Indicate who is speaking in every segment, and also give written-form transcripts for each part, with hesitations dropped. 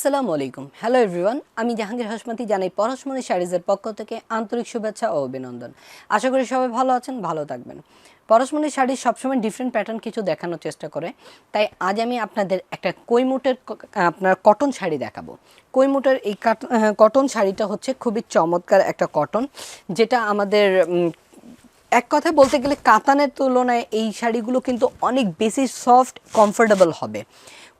Speaker 1: আসসালামু আলাইকুম। Hello everyone, আমি জাহাঙ্গীর হাশমাতি জানাই পরশমণি শাড়িজের পক্ষ থেকে আন্তরিক শুভেচ্ছা ও অভিনন্দন। আশা করি সবাই ভালো আছেন, ভালো থাকবেন। পরশমণি শাড়ি সবসময় ডিফারেন্ট প্যাটার্ন কিছু দেখানোর চেষ্টা করে, তাই আজ আমি আপনাদের একটা কৈমুটের আপনার কটন শাড়ি দেখাবো। কৈমুটের এই কটন শাড়িটা হচ্ছে খুবই চমৎকার একটা কটন, যেটা আমাদের এক কথায় বলতে গেলে কাতানের তুলনায় এই শাড়িগুলো কিন্তু অনেক বেশি সফট কমফোর্টেবল হবে।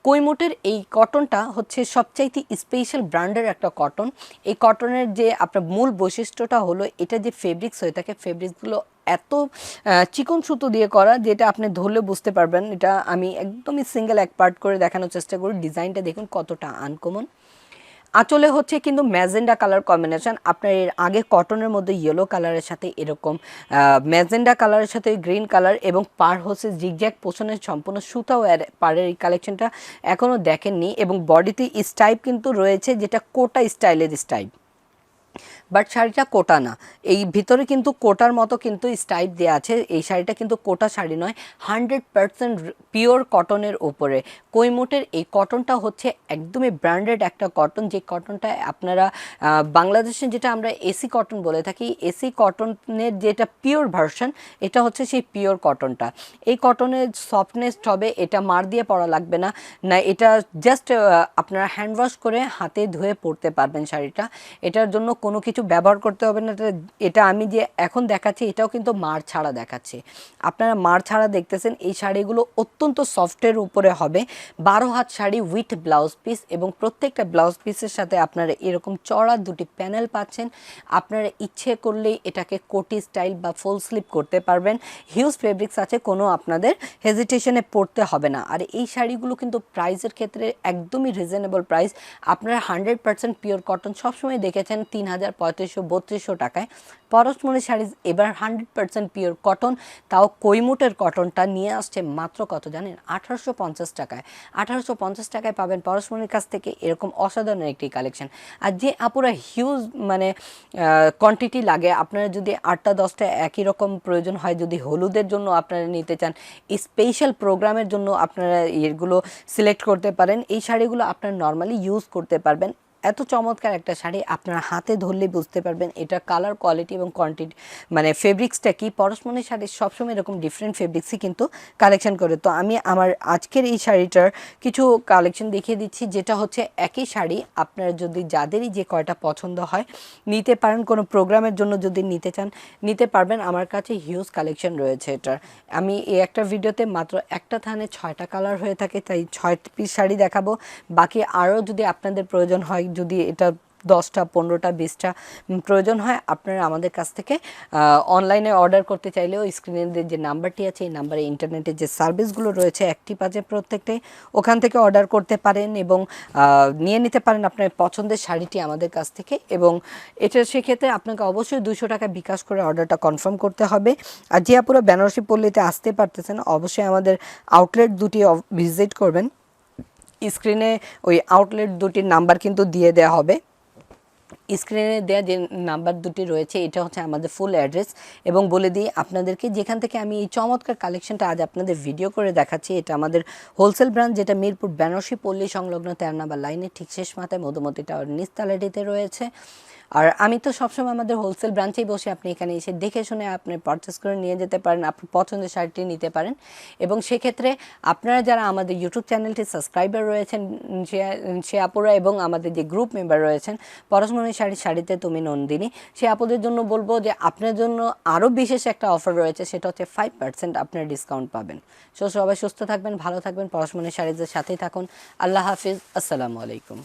Speaker 1: কৈমুটের এই কটনটা হচ্ছে সবচাইতে স্পেশাল ব্র্যান্ডের একটা কটন। এই কটনের যে আপনার মূল বৈশিষ্ট্যটা হলো এটা যে ফেব্রিক্স হয়ে থাকে, ফেব্রিক্সগুলো এত চিকন সুতো দিয়ে করা যেটা আপনি ধরলে বুঝতে পারবেন। এটা আমি একদমই সিঙ্গেল এক পার্ট করে দেখানোর চেষ্টা করি। ডিজাইনটা দেখুন কতটা আনকমন। আঁচলে হচ্ছে কিন্তু ম্যাজেন্ডা কালার কম্বিনেশন। আপনার এর আগে কটনের মধ্যে ইয়েলো কালারের সাথে এরকম ম্যাজেন্ডা কালারের সাথে গ্রিন কালার এবং পার হচ্ছে জিগজ্যাগ পোষণের সম্পূর্ণ সুতাও পাড়ের এই কালেকশনটা এখনও দেখেননি। এবং বডিতে স্টাইপ কিন্তু রয়েছে, যেটা কোটা স্টাইলের স্টাইপ, বাট শাড়িটা কোটা না। এই ভিতরে কিন্তু কোটার মতো কিন্তু স্টাইপ দেওয়া আছে। এই শাড়িটা কিন্তু কোটা শাড়ি নয়, 100% পিওর কটনের উপরে। কৈমুটের এই কটনটা হচ্ছে একদমই ব্র্যান্ডেড একটা কটন, যে কটনটা আপনারা বাংলাদেশে যেটা আমরা এসি কটন বলে থাকি, এসি কটনের যেটা পিওর ভার্সন, এটা হচ্ছে সেই পিওর কটনটা। এই কটনের সফটনেস হবে, এটা মার দিয়ে পরা লাগবে না, না এটা জাস্ট আপনারা হ্যান্ড ওয়াশ করে হাতে ধুয়ে পরতে পারবেন শাড়িটা। এটার জন্য কোনো কিছু ব্যবহার করতে হবে না। এটা আমি যে এখন দেখাচ্ছি এটাও কিন্তু মার ছাড়া দেখাচ্ছি, আপনারা মার ছাড়া দেখতেছেন। এই শাড়িগুলো অত্যন্ত সফটের উপরে হবে। 12 হাত শাড়ি উইথ ব্লাউজ পিস, এবং প্রত্যেকটা ব্লাউজ পিসের সাথে আপনারা এরকম চড়া দুটি প্যানেল পাচ্ছেন। আপনারা ইচ্ছে করলেই এটাকে কোটি স্টাইল বা ফুল স্লিপ করতে পারবেন। হিউজ ফেব্রিক্স আছে, কোনো আপনাদের হেজিটেশনে পড়তে হবে না। আর এই শাড়িগুলো কিন্তু প্রাইসের ক্ষেত্রে একদমই রিজনেবল প্রাইস। আপনারা 100% পিওর কটন সবসময় দেখেছেন 3000, 3500, 3200 টাকায়। পরশমণি শাড়ি এবার 100% পিওর কটন, তাও কৈমুটের কটনটা নিয়ে আসছে মাত্র কত জানেন? 1850 টাকায়। 1850 টাকায় পাবেন পরশমণির কাছ থেকে এরকম অসাধারণ একটি কালেকশন। আর যে আপুরা হিউজ মানে কোয়ান্টিটি লাগে, আপনারা যদি 8টা 10টা একই রকম প্রয়োজন হয়, যদি হলুদের জন্য আপনারা নিতে চান, স্পেশাল প্রোগ্রামের জন্য আপনারা এগুলো সিলেক্ট করতে পারেন। এই শাড়িগুলো আপনারা নর্মালি ইউজ করতে পারবেন। এত চমৎকার একটা শাড়ি, আপনারা হাতে ধরলেই বুঝতে পারবেন এটা কালার কোয়ালিটি এবং কোয়ান্টিটি মানে ফেব্রিক্সটা কি। পরশমণি শাড়ির সবসময় এরকম ডিফারেন্ট ফেব্রিক্সই কিন্তু কালেকশন করে। তো আমি আমার আজকের এই শাড়িটার কিছু কালেকশন দেখিয়ে দিচ্ছি, যেটা হচ্ছে একই শাড়ি আপনারা যদি যাদেরই যে কয়টা পছন্দ হয় নিতে পারেন। কোনো প্রোগ্রামের জন্য যদি নিতে চান নিতে পারবেন। আমার কাছে হিউজ কালেকশন রয়েছে এটার। আমি এই একটা ভিডিওতে মাত্র একটা থানে 6টা কালার হয়ে থাকে, তাই 6 পিস শাড়ি দেখাবো। বাকি আরও যদি আপনাদের প্রয়োজন হয়, যদি এটা 10টা 15টা 20টা প্রয়োজন হয়, আপনারা আমাদের কাছ থেকে অনলাইনে অর্ডার করতে চাইলেও স্ক্রিনের যে নাম্বারটি আছে এই নাম্বারে ইন্টারনেটের যে সার্ভিসগুলো রয়েছে অ্যাক্টিভ আছে প্রত্যেকটাই, ওখান থেকে অর্ডার করতে পারেন এবং নিয়ে নিতে পারেন আপনার পছন্দের শাড়িটি আমাদের কাছ থেকে। এবং এটা সেক্ষেত্রে আপনাকে অবশ্যই 200 টাকা বিকাশ করে অর্ডারটা কনফার্ম করতে হবে। আর যে আপুরা বেনারসি পল্লীতে আসতে পারতেছেন, অবশ্যই আমাদের আউটলেট দুটি ভিজিট করবেন। স্ক্রিনে ওই আউটলেট দুটির নাম্বার কিন্তু দিয়ে দেওয়া হবে। স্ক্রিনে দেওয়া যে নাম্বার দুটি রয়েছে এটা হচ্ছে আমাদের ফুল অ্যাড্রেস। এবং বলে দিই আপনাদেরকে, যেখান থেকে আমি এই চমৎকার কালেকশনটা আজ আপনাদের ভিডিও করে দেখাচ্ছি, এটা আমাদের হোলসেল ব্রাঞ্চ, যেটা মিরপুর বেনারসি পল্লী সংলগ্ন 13 নম্বর লাইনে ঠিক শেষ মাথায় মধুমতি টাওয়ার নিচতলাটিতে রয়েছে। আর আমি তো সবসময় আমাদের হোলসেল ব্রাঞ্চেই বসে, আপনি এখানে এসে দেখে শুনে আপনি পারচেস করে নিয়ে যেতে পারেন, আপনার পছন্দের শাড়িটি নিতে পারেন। এবং সেক্ষেত্রে আপনারা যারা আমাদের ইউটিউব চ্যানেলটি সাবস্ক্রাইবার রয়েছেন সে আপুরা এবং আমাদের যে গ্রুপ মেম্বার রয়েছেন পরশমণি শাড়িতে তুমি নন্দিনী, সে আপুদের জন্য বলবো যে আপনার জন্য আরও বিশেষ একটা অফার রয়েছে, সেটা হচ্ছে 5% আপনার ডিসকাউন্ট পাবেন। সবাই সুস্থ থাকবেন, ভালো থাকবেন, পরশমণি শাড়িদের সাথেই থাকুন। আল্লাহ হাফিজ, আসসালামু আলাইকুম।